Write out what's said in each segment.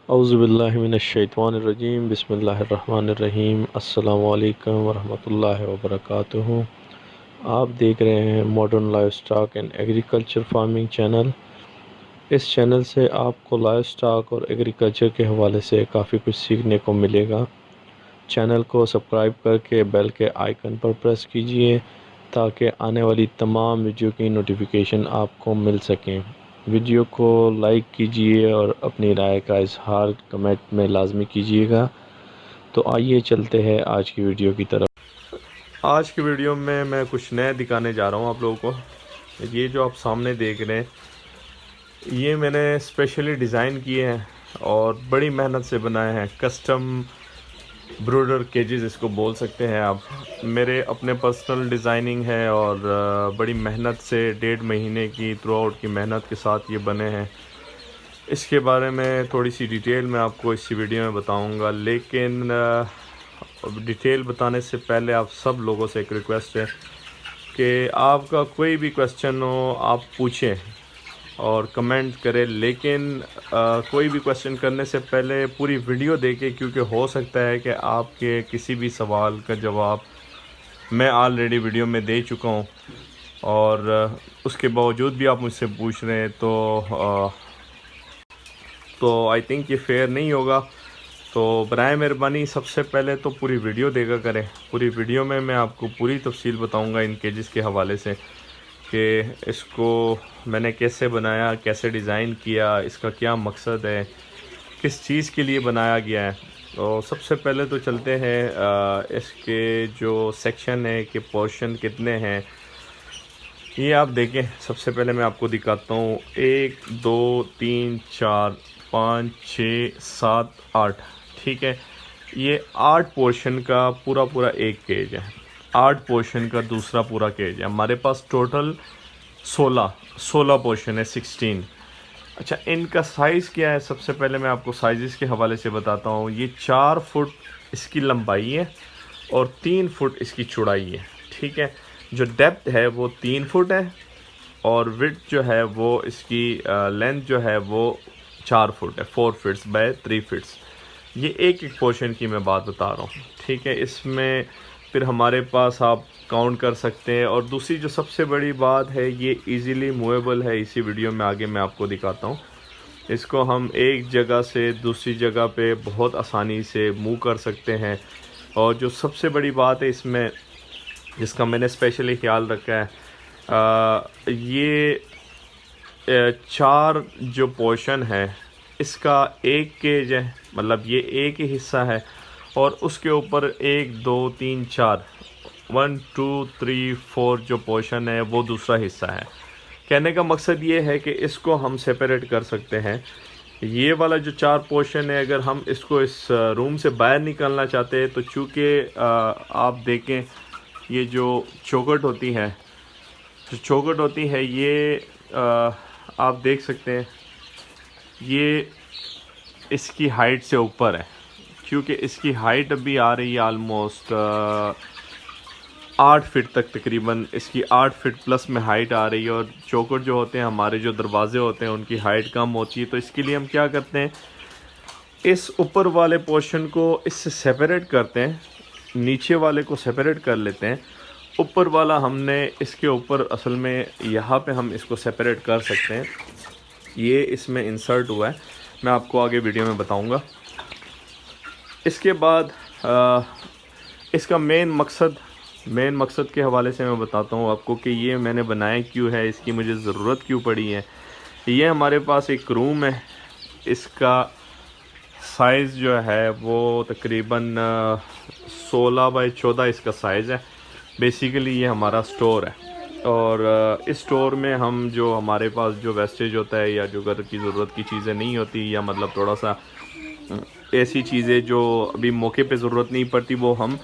औज़ुबिल्लाहिमिनश्शैतानिर्रजीम बिस्मिल्लाहिर्रहमानिर्रहीम अस्सलामु अलैकुम वरहमतुल्लाहि वबरकातुहू। आप देख रहे हैं modern life stock and agriculture farming channel. इस चैनल से आपको लाइफ स्टॉक और एग्रीकल्चर के हवाले से काफ़ी कुछ सीखने को मिलेगा। चैनल को सब्सक्राइब करके बेल के आइकन पर प्रेस कीजिए ताकि आने वाली तमाम वीडियो की नोटिफिकेशन आपको मिल सकें। वीडियो को लाइक कीजिए और अपनी राय का इजहार कमेंट में लाजमी कीजिएगा। तो आइए चलते हैं आज की वीडियो की तरफ। आज की वीडियो में मैं कुछ नया दिखाने जा रहा हूँ आप लोगों को। ये जो आप सामने देख रहे हैं ये मैंने स्पेशली डिज़ाइन किए हैं और बड़ी मेहनत से बनाए हैं। कस्टम ब्रूडर केजेस इसको बोल सकते हैं आप। मेरे अपने पर्सनल डिज़ाइनिंग है और बड़ी मेहनत से 1.5 महीने की थ्रू आउट की मेहनत के साथ ये बने हैं। इसके बारे में थोड़ी सी डिटेल मैं आपको इस वीडियो में बताऊंगा, लेकिन डिटेल बताने से पहले आप सब लोगों से एक रिक्वेस्ट है कि आपका कोई भी क्वेश्चन हो आप पूछें और कमेंट करें, लेकिन कोई भी क्वेश्चन करने से पहले पूरी वीडियो देखें, क्योंकि हो सकता है कि आपके किसी भी सवाल का जवाब मैं ऑलरेडी वीडियो में दे चुका हूं और उसके बावजूद भी आप मुझसे पूछ रहे हैं तो आई थिंक ये फेयर नहीं होगा। तो बराए मेहरबानी सबसे पहले तो पूरी वीडियो देखा करें। पूरी वीडियो में मैं आपको पूरी तफसील बताऊंगा इन केजेस के हवाले से कि इसको मैंने कैसे बनाया, कैसे डिज़ाइन किया, इसका क्या मकसद है, किस चीज़ के लिए बनाया गया है। तो सबसे पहले तो चलते हैं इसके जो सेक्शन है कि पोर्शन कितने हैं ये आप देखें। सबसे पहले मैं आपको दिखाता हूँ 1 2 3 4 5 6 7 8, ठीक है। ये 8 पोर्शन का पूरा एक केज है, 8 पोर्शन का दूसरा पूरा केज है। हमारे पास टोटल 16 पोर्शन है, 16। अच्छा, इनका साइज़ क्या है? सबसे पहले मैं आपको साइज़ के हवाले से बताता हूँ। ये 4 फुट इसकी लंबाई है और 3 फुट इसकी चौड़ाई है, ठीक है। जो डेप्थ है वो 3 फुट है और विड्थ जो है वो इसकी लेंथ जो है वो 4 फुट है, 4 फीट्स बाय 3 फीट्स। ये एक पोर्शन की मैं बात बता रहा हूँ, ठीक है। इसमें फिर हमारे पास आप काउंट कर सकते हैं। और दूसरी जो सबसे बड़ी बात है, ये इजीली मूवेबल है। इसी वीडियो में आगे मैं आपको दिखाता हूँ। इसको हम एक जगह से दूसरी जगह पे बहुत आसानी से मूव कर सकते हैं। और जो सबसे बड़ी बात है इसमें, जिसका मैंने स्पेशली ख्याल रखा है, ये 4 जो पोर्शन है इसका एक केज है, मतलब ये एक ही हिस्सा है और उसके ऊपर 1 2 3 4 1 2 3 4 जो पोर्शन है वो दूसरा हिस्सा है। कहने का मकसद ये है कि इसको हम सेपरेट कर सकते हैं। ये वाला जो 4 पोर्शन है, अगर हम इसको इस रूम से बाहर निकलना चाहते हैं तो चूँकि आप देखें ये जो चौखट होती है ये आप देख सकते हैं ये इसकी हाइट से ऊपर है, क्योंकि इसकी हाइट अभी आ रही है आलमोस्ट 8 फीट तक। तकरीबन इसकी 8 फीट प्लस में हाइट आ रही है। और चौखट जो होते हैं, हमारे जो दरवाजे होते हैं, उनकी हाइट कम होती है। तो इसके लिए हम क्या करते हैं, इस ऊपर वाले पोर्शन को इससे सेपरेट करते हैं, नीचे वाले को सेपरेट कर लेते हैं। ऊपर वाला हमने इसके ऊपर असल में यहाँ पे हम इसको सेपरेट कर सकते हैं। ये इसमें इंसर्ट हुआ है, मैं आपको आगे वीडियो में बताऊंगा। इसके बाद इसका मेन मकसद के हवाले से मैं बताता हूँ आपको कि ये मैंने बनाया क्यों है, इसकी मुझे ज़रूरत क्यों पड़ी है। ये हमारे पास एक रूम है, इसका साइज़ जो है वो तकरीबन 16 बाई 14 इसका साइज़ है। बेसिकली ये हमारा स्टोर है और इस स्टोर में हम जो हमारे पास जो वेस्टेज होता है या जो घर की ज़रूरत की चीज़ें नहीं होती, या मतलब थोड़ा सा ऐसी चीज़ें जो अभी मौके पे ज़रूरत नहीं पड़ती, वो हम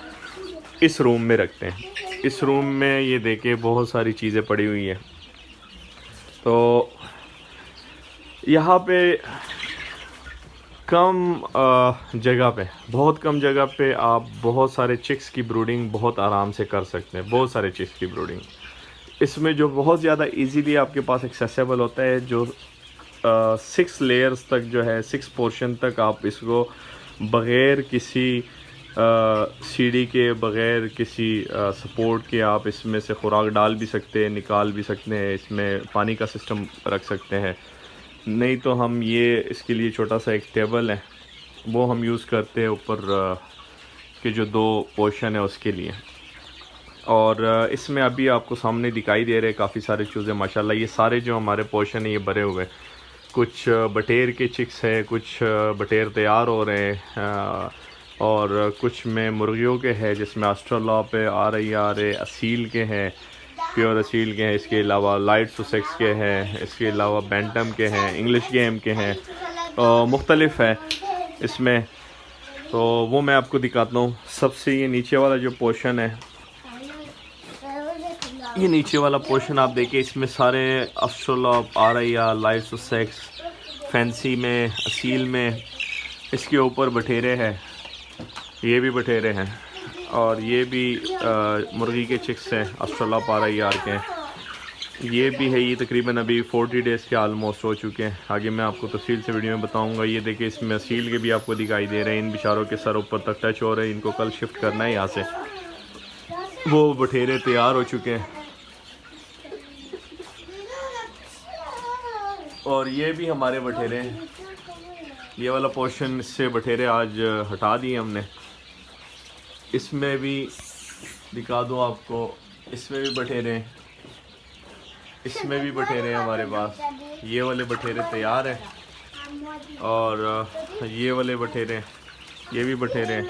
इस रूम में रखते हैं। इस रूम में ये देखें बहुत सारी चीज़ें पड़ी हुई हैं। तो यहाँ पे बहुत कम जगह पे आप बहुत सारे चिक्स की ब्रूडिंग बहुत आराम से कर सकते हैं। बहुत सारे चिक्स की ब्रूडिंग इसमें जो बहुत ज़्यादा इजीली आपके पास एक्सेसिबल होता है, जो 6 लेयर्स तक जो है, 6 पोर्शन तक आप इसको बग़ैर किसी सीढ़ी के, बग़ैर किसी सपोर्ट के आप इसमें से खुराक डाल भी सकते हैं, निकाल भी सकते हैं। इसमें पानी का सिस्टम रख सकते हैं। नहीं तो हम ये इसके लिए छोटा सा एक टेबल है वो हम यूज़ करते हैं ऊपर के जो 2 पोर्शन है उसके लिए। और इसमें अभी आपको सामने दिखाई दे रहे हैं काफ़ी सारे चूज़े माशाल्लाह। ये सारे जो हमारे पोर्शन है ये भरे हुए, कुछ बटेर के चिक्स है, कुछ बटेर तैयार हो रहे हैं, और कुछ में मुर्गियों के हैं जिसमें ऑस्ट्रेलॉप है, RIR असील के हैं, प्योर असील के हैं। इसके अलावा लाइट सुसेक्स के हैं, इसके अलावा बैंटम के हैं, इंग्लिश गेम के हैं, मुख्तलिफ है इसमें। तो वो मैं आपको दिखाता हूँ। सबसे ये नीचे वाला जो पोर्शन है, ये नीचे वाला पोर्शन आप देखिए, इसमें सारे ऑस्ट्रेलॉप, RIR, लाइट सुसेक्स, फैंसी में, असील में, इसके ऊपर बटेरे हैं, ये भी बटेरे हैं, और ये भी मुर्गी के चिक्स हैं ऑस्ट्रेलॉप, RIR के। ये भी है। ये तकरीबन अभी 40 डेज़ के आलमोस्ट हो चुके हैं। आगे मैं आपको तफसील से वीडियो में बताऊंगा। ये देखिए इसमें असील के भी आपको दिखाई दे रहे हैं। इन बेचारों के सर ऊपर तक टच हो रहे हैं। इनको कल शिफ्ट करना है यहाँ से। वो बटेरे तैयार हो चुके हैं। और ये भी हमारे बटेरे हैं। ये वाला पोर्शन से बटेरे आज हटा दिए हमने। इसमें भी दिखा दूँ आपको, इसमें भी बटेरे हैं, इसमें भी बटेरे हैं हमारे पास। ये वाले बटेरे तैयार हैं, और ये वाले बटेरे, ये भी बटेरे हैं।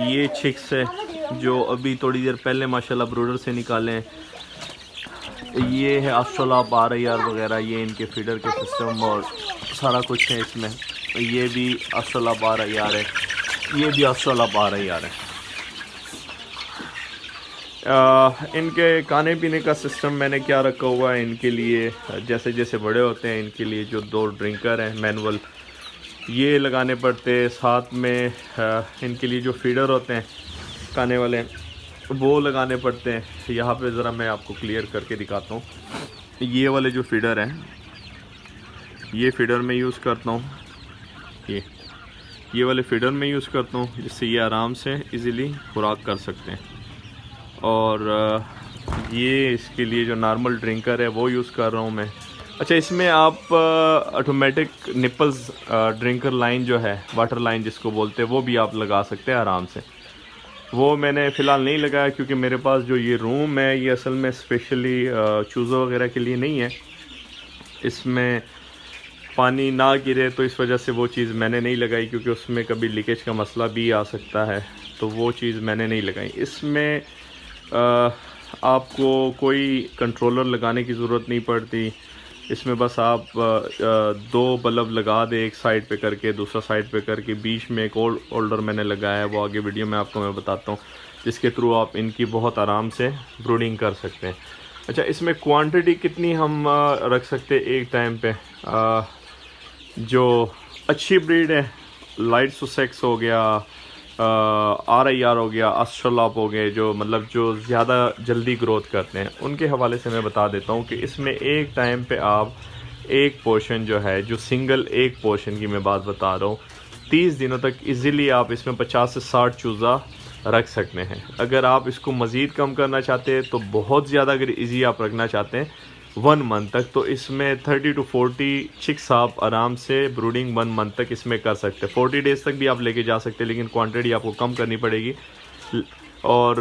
ये चिक्स है जो अभी थोड़ी देर पहले माशाल्लाह ब्रूडर से निकाले हैं। ये है ऑस्ट्रेलॉप, RIR वगैरह, ये इनके फीडर के सिस्टम और सारा कुछ है इसमें। ये भी ऑस्ट्रेलॉप, RIR है, ये भी ऑस्ट्रेलॉप, RIR है। इनके खाने पीने का सिस्टम मैंने क्या रखा हुआ है इनके लिए, जैसे जैसे बड़े होते हैं इनके लिए जो 2 ड्रिंकर हैं मैनुअल, ये लगाने पड़ते हैं। साथ में इनके लिए जो फीडर होते हैं खाने वाले, वो लगाने पड़ते हैं। यहाँ पे ज़रा मैं आपको क्लियर करके दिखाता हूँ। ये वाले जो फीडर हैं, ये फीडर मैं यूज़ करता हूँ। ये वाले फीडर में यूज़ करता हूँ, जिससे ये आराम से इजीली खुराक कर सकते हैं। और ये इसके लिए जो नॉर्मल ड्रिंकर है वो यूज़ कर रहा हूँ मैं। अच्छा, इसमें आप ऑटोमेटिक निपल्स ड्रिंकर लाइन जो है, वाटर लाइन जिसको बोलते हैं, वो भी आप लगा सकते हैं आराम से। वो मैंने फ़िलहाल नहीं लगाया क्योंकि मेरे पास जो ये रूम है ये असल में स्पेशली चूज़ों वगैरह के लिए नहीं है। इसमें पानी ना गिरे तो इस वजह से वो चीज़ मैंने नहीं लगाई, क्योंकि उसमें कभी लीकेज का मसला भी आ सकता है, तो वो चीज़ मैंने नहीं लगाई। इसमें आपको कोई कंट्रोलर लगाने की ज़रूरत नहीं पड़ती। इसमें बस आप 2 बल्ब लगा दे, एक साइड पे करके, दूसरा साइड पे करके, बीच में एक होल्डर मैंने लगाया है, वो आगे वीडियो में आपको मैं बताता हूँ, जिसके थ्रू आप इनकी बहुत आराम से ब्रूडिंग कर सकते हैं। अच्छा, इसमें क्वांटिटी कितनी हम रख सकते हैं एक टाइम पे? जो अच्छी ब्रीड है, लाइट सुसेक्स हो गया, RIR हो गया, ऑस्ट्रेलॉप हो गए, जो मतलब जो ज़्यादा जल्दी ग्रोथ करते हैं, उनके हवाले से मैं बता देता हूँ कि इसमें एक टाइम पे आप एक पोर्शन जो है, जो सिंगल एक पोर्शन की मैं बात बता रहा हूँ, 30 दिनों तक इजीली आप इसमें 50 से 60 चूज़ा रख सकते हैं। अगर आप इसको मज़ीद कम करना चाहते हैं तो बहुत ज़्यादा, अगर इजी आप रखना चाहते हैं 1 मंथ तक, तो इसमें 30 to 40 चिक्स आप आराम से ब्रूडिंग 1 मंथ तक इसमें कर सकते हैं। 40 डेज़ तक भी आप लेके जा सकते हैं, लेकिन क्वांटिटी आपको कम करनी पड़ेगी। और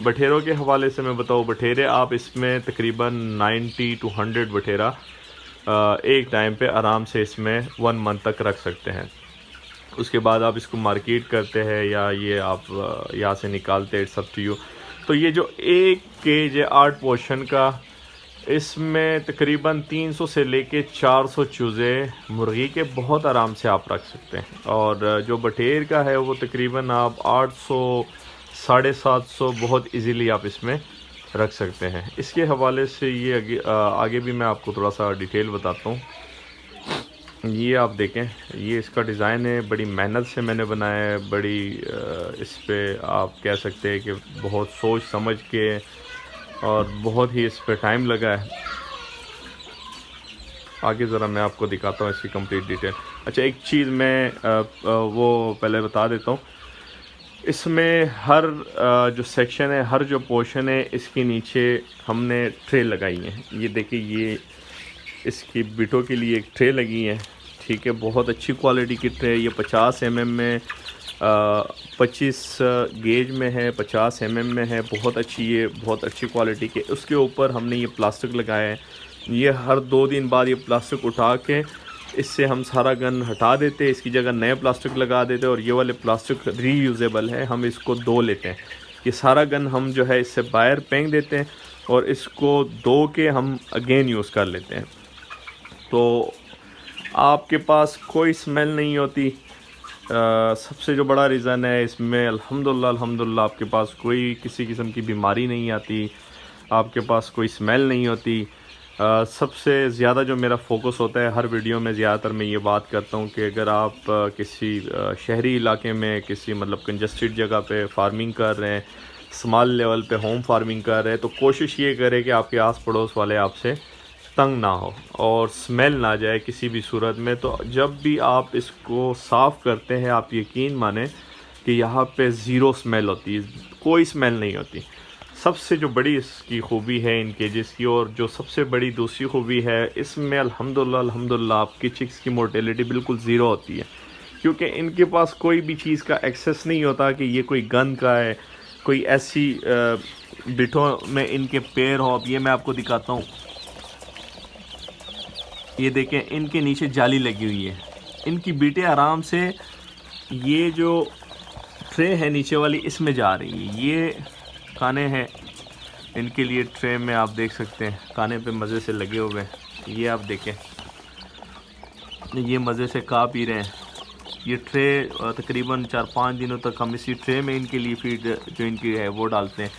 बटेरों के हवाले से मैं बताऊँ, बटेरे आप इसमें तकरीबन 90 to 100 बटेरा एक टाइम पे आराम से इसमें 1 मंथ तक रख सकते हैं। उसके बाद आप इसको मार्केट करते हैं या ये आप यहाँ से निकालते हैं, इट्स अप टू यू। तो ये जो 1 केज है 8 पोर्शन का, इसमें तकरीबन 300 से लेके 400 चूज़े मुर्गी के बहुत आराम से आप रख सकते हैं। और जो बटेर का है वो तकरीबन आप 800 750 बहुत इजीली आप इसमें रख सकते हैं। इसके हवाले से ये आगे भी मैं आपको थोड़ा सा डिटेल बताता हूँ। ये आप देखें, ये इसका डिज़ाइन है, बड़ी मेहनत से मैंने बनाया है, बड़ी इस पे आप कह सकते हैं कि बहुत सोच समझ के और बहुत ही इस पे टाइम लगा है। आगे ज़रा मैं आपको दिखाता हूँ इसकी कंप्लीट डिटेल। अच्छा, एक चीज़ मैं वो पहले बता देता हूँ, इसमें हर जो सेक्शन है, हर जो पोर्शन है, इसके नीचे हमने ट्रे लगाई हैं। ये देखिए, ये इसकी बिटों के लिए एक ट्रे लगी है, ठीक है, बहुत अच्छी क्वालिटी की ट्रे। ये 50 mm में 25 गेज में है, 50 mm में है, बहुत अच्छी, ये बहुत अच्छी क्वालिटी के। उसके ऊपर हमने ये प्लास्टिक लगाया है। ये हर 2 दिन बाद ये प्लास्टिक उठा के इससे हम सारा गन हटा देते, इसकी जगह नए प्लास्टिक लगा देते, और ये वाले प्लास्टिक रीयूजेबल है, हम इसको धो लेते हैं। ये सारा गन हम जो है इससे बाहर फेंक देते हैं और इसको धो के हम अगेन यूज़ कर लेते हैं। तो आपके पास कोई स्मेल नहीं होती। सबसे जो बड़ा रीज़न है इसमें, अल्हम्दुलिल्लाह आपके पास कोई किसी किस्म की बीमारी नहीं आती, आपके पास कोई स्मेल नहीं होती। सबसे ज़्यादा जो मेरा फोकस होता है हर वीडियो में, ज़्यादातर मैं ये बात करता हूँ कि अगर आप किसी शहरी इलाके में, किसी मतलब कंजस्टेड जगह पे फार्मिंग कर रहे हैं, स्मॉल लेवल पे होम फार्मिंग कर रहे हैं, तो कोशिश ये करें कि आपके आस पड़ोस वाले आपसे तंग ना हो और स्मेल ना जाए किसी भी सूरत में। तो जब भी आप इसको साफ़ करते हैं, आप यकीन माने कि यहाँ पे ज़ीरो स्मेल होती है, कोई स्मेल नहीं होती। सबसे जो बड़ी इसकी खूबी है इन केजेस की, और जो सबसे बड़ी दूसरी खूबी है इसमें, अल्हम्दुलिल्लाह आपकी चिक्स की मोर्टेलिटी बिल्कुल ज़ीरो होती है, क्योंकि इनके पास कोई भी चीज़ का एक्सेस नहीं होता कि ये कोई गन का है, कोई ऐसी बिटों में इनके पैर हो। अब ये मैं आपको दिखाता हूँ, ये देखें, इनके नीचे जाली लगी हुई है, इनकी बीटें आराम से ये जो ट्रे है नीचे वाली इसमें जा रही है। ये खाने हैं इनके लिए, ट्रे में आप देख सकते हैं खाने पे मज़े से लगे हुए हैं। ये आप देखें, ये मज़े से खा पी रहे हैं। ये ट्रे तकरीबन 4-5 दिनों तक हम इसी ट्रे में इनके लिए फीड जो इनकी है वो डालते हैं।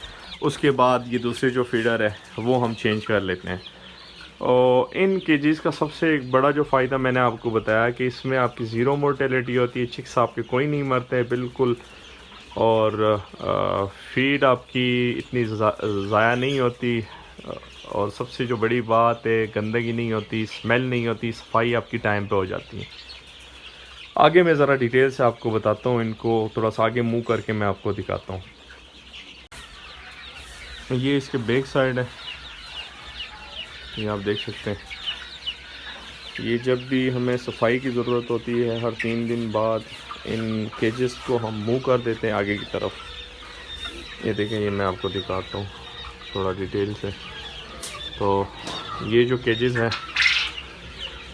उसके बाद ये दूसरे जो फीडर है वो हम चेंज कर लेते हैं। और इन केजीज़ का सबसे एक बड़ा जो फ़ायदा मैंने आपको बताया कि इसमें आपकी ज़ीरो मोर्टेलिटी होती है, चिक्स आपके कोई नहीं मरते हैं बिल्कुल, और फीड आपकी इतनी ज़ाया नहीं होती, और सबसे जो बड़ी बात है, गंदगी नहीं होती, स्मेल नहीं होती, सफाई आपकी टाइम पे हो जाती है। आगे मैं ज़रा डिटेल से आपको बताता हूँ, इनको थोड़ा सा आगे मूव करके मैं आपको दिखाता हूँ। ये इसके बैक साइड है, ये आप देख सकते हैं। ये जब भी हमें सफाई की ज़रूरत होती है, हर 3 दिन बाद इन केजेस को हम मूव कर देते हैं आगे की तरफ। ये देखें, ये मैं आपको दिखाता हूँ थोड़ा डिटेल से। तो ये जो केजेस हैं,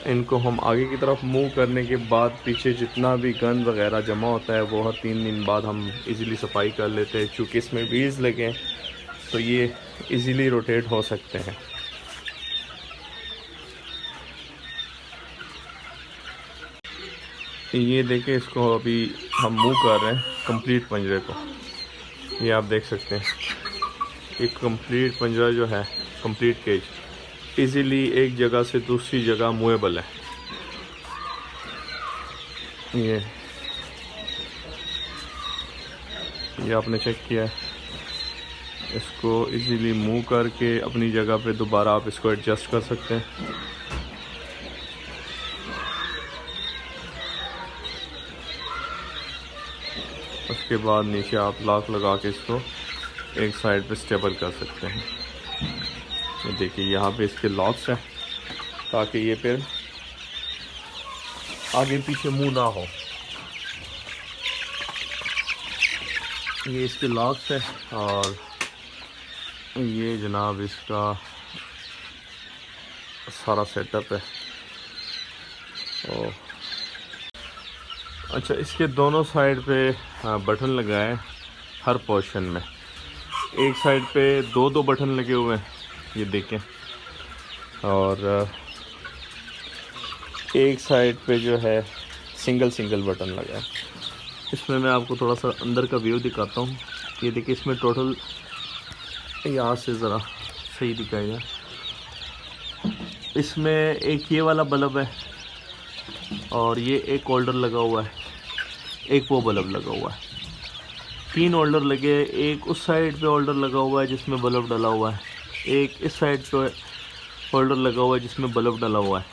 इनको हम आगे की तरफ मूव करने के बाद पीछे जितना भी गंद वगैरह जमा होता है वो हर 3 दिन बाद हम इजीली सफाई कर लेते हैं। चूँकि इसमें व्हील्स लगे तो ये इजीली रोटेट हो सकते हैं। ये देखें, इसको अभी हम मूव कर रहे हैं कंप्लीट पंजरे को। ये आप देख सकते हैं, एक कंप्लीट पंजरा जो है, कंप्लीट केज इजीली एक जगह से दूसरी जगह मूवेबल है। ये आपने चेक किया है, इसको इजीली मूव करके अपनी जगह पे दोबारा आप इसको एडजस्ट कर सकते हैं। उसके बाद नीचे आप लॉक लगा के इसको एक साइड पे स्टेबल कर सकते हैं। ये देखिए, यहाँ पे इसके लॉक्स हैं ताकि ये फिर आगे पीछे मुंह ना हो। ये इसके लॉक्स है, और ये जनाब इसका सारा सेटअप है। अच्छा, इसके दोनों साइड पे बटन लगाए हर पोर्शन में। एक साइड पे 2-2 बटन लगे हुए हैं, ये देखें, और एक साइड पे जो है सिंगल बटन लगा है। इसमें मैं आपको थोड़ा सा अंदर का व्यू दिखाता हूँ। ये देखिए, इसमें टोटल, यहाँ से ज़रा सही दिखाएगा, इसमें एक ये वाला बल्ब है, और ये एक होल्डर लगा हुआ है, एक वो बल्ब लगा हुआ है। 3 होल्डर लगे, एक उस साइड पे होल्डर लगा हुआ है जिसमें बल्ब डला हुआ है, एक इस साइड पे होल्डर लगा हुआ है जिसमें बल्ब डला हुआ है।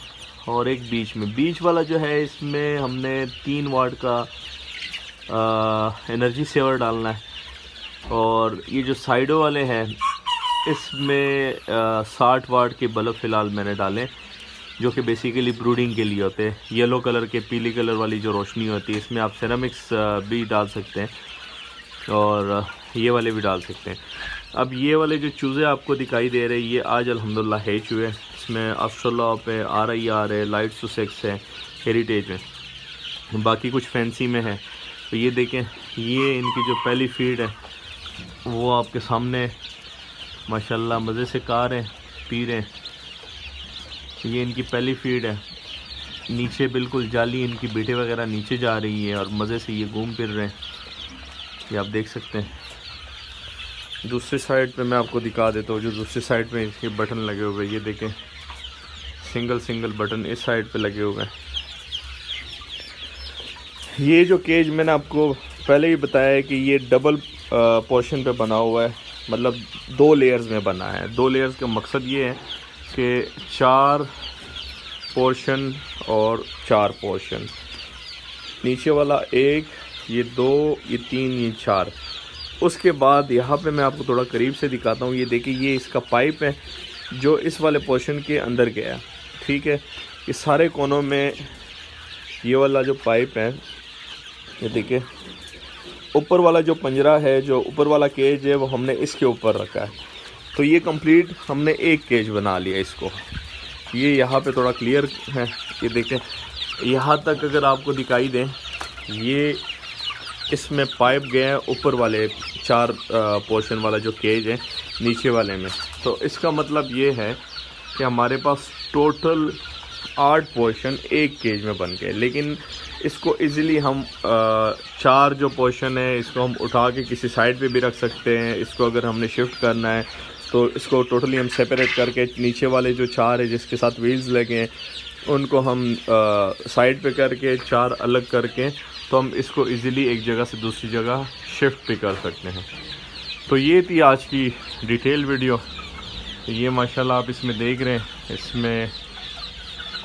और एक बीच वाला जो है इसमें हमने 3 वाट का एनर्जी सेवर डालना है। और ये जो साइडों वाले हैं इसमें 60 वाट के बल्ब फ़िलहाल मैंने डालें, जो कि बेसिकली ब्रूडिंग के लिए होते हैं। येलो कलर के पीली कलर वाली जो रोशनी होती है, इसमें आप सेरामिक्स भी डाल सकते हैं और ये वाले भी डाल सकते हैं। अब ये वाले जो चूज़े आपको दिखाई दे रहे हैं, ये आज अल्हम्दुलिल्लाह हैच हुए। इसमें अस्ट्रोलॉप है, RIR है, लाइट सुसेक्स है, हेरिटेज है, बाकी कुछ फैंसी में है। तो ये देखें, ये इनकी जो पहली फीड है वो आपके सामने माशाल्लाह मज़े से खा रहे हैं, पी रहे हैं। ये इनकी पहली फीड है। नीचे बिल्कुल जाली, इनकी बेटे वगैरह नीचे जा रही है और मज़े से ये घूम फिर रहे हैं, ये आप देख सकते हैं। दूसरी साइड पे मैं आपको दिखा देता हूँ, जो दूसरी साइड पे इसके बटन लगे हुए हैं, ये देखें सिंगल बटन इस साइड पे लगे हुए हैं। ये जो केज मैंने आपको पहले ही बताया है कि ये डबल पोर्शन पे बना हुआ है, मतलब 2 लेयर्स में बना है। 2 लेयर्स का मकसद ये है कि 4 पोर्शन और 4 पोर्शन, नीचे वाला 1, ये 2, ये 3, ये 4। उसके बाद यहाँ पे मैं आपको थोड़ा करीब से दिखाता हूँ। ये देखिए, ये इसका पाइप है जो इस वाले पोर्शन के अंदर गया, ठीक है। ये सारे कोनों में ये वाला जो पाइप है, ये देखिए ऊपर वाला जो पंजरा है, जो ऊपर वाला केज है, वो हमने इसके ऊपर रखा है। तो ये कंप्लीट हमने एक केज बना लिया इसको। ये यहाँ पे थोड़ा क्लियर है, ये देखें यहाँ तक अगर आपको दिखाई दे, ये इसमें पाइप गए हैं ऊपर वाले 4 पोर्शन वाला जो केज है नीचे वाले में। तो इसका मतलब ये है कि हमारे पास टोटल 8 पोर्शन एक केज में बन गए। लेकिन इसको इजीली हम 4 जो पोर्शन है इसको हम उठा के किसी साइड पे भी रख सकते हैं। इसको अगर हमने शिफ्ट करना है तो इसको टोटली हम सेपरेट करके नीचे वाले जो 4 है जिसके साथ व्हील्स लगे हैं उनको हम साइड पे करके 4 अलग करके, तो हम इसको इजीली एक जगह से दूसरी जगह शिफ्ट भी कर सकते हैं। तो ये थी आज की डिटेल वीडियो। ये माशाल्लाह आप इसमें देख रहे हैं, इसमें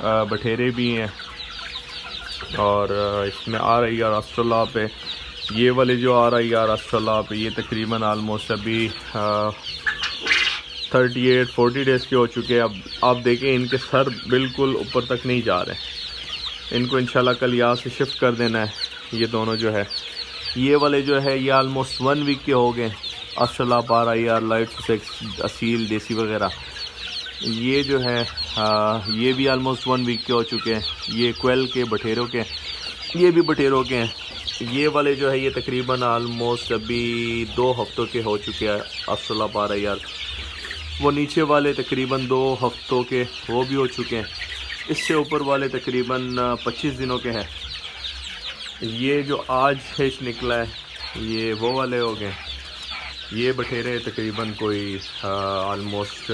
बटेरे भी हैं और इसमें RIR अस्ट्रोलॉप है। ये वाले जो RIR अस्ट्रोलॉप है ये तकरीबन आलमोस्ट अभी 38-40 डेज़ के हो चुके हैं। अब आप देखें इनके सर बिल्कुल ऊपर तक नहीं जा रहे। इनको इंशाल्लाह कल यहाँ से शिफ्ट कर देना है। ये दोनों जो है, ये वाले जो है ये आलमोस्ट 1 वीक के हो गए। अस्ट्रोलॉप, RIR, लाइट सुसेक्स, असील, देसी वगैरह, ये जो है ये भी आलमोस्ट 1 वीक के हो चुके हैं। ये क्वेल के, बटेरों के, ये भी बटेरों के हैं। ये वाले जो है ये तकरीबन आलमोस्ट अभी 2 हफ्तों के हो चुके हैं अस्ट्रोलॉप, RIR। वो नीचे वाले तकरीबन 2 हफ्तों के वो भी हो चुके हैं। इससे ऊपर वाले तकरीबन 25 दिनों के हैं। ये जो आज हैच निकला है ये वो वाले हो गए। ये बटेरे तकरीबन कोई आलमोस्ट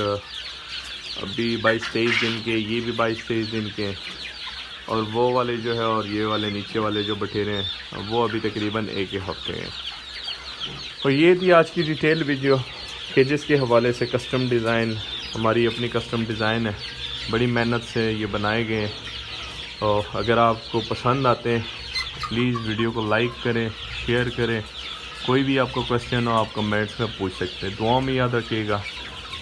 अभी 22-23 दिन के, ये भी 22-23 दिन के, और वो वाले जो है और ये वाले नीचे वाले जो बटेरे हैं वो अभी तकरीबन 1 हफ्ते हैं। तो ये थी आज की डिटेल वीडियो केजेस के हवाले से। कस्टम डिज़ाइन, हमारी अपनी कस्टम डिज़ाइन है, बड़ी मेहनत से ये बनाए गए हैं। और अगर आपको पसंद आते हैं प्लीज़ वीडियो को लाइक करें, शेयर करें। कोई भी आपको क्वेश्चन हो आप कमेंट्स में पूछ सकते हैं। दुआ में याद रखिएगा।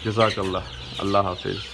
जज़ाकल्लाह। अल्लाह हाफिज़।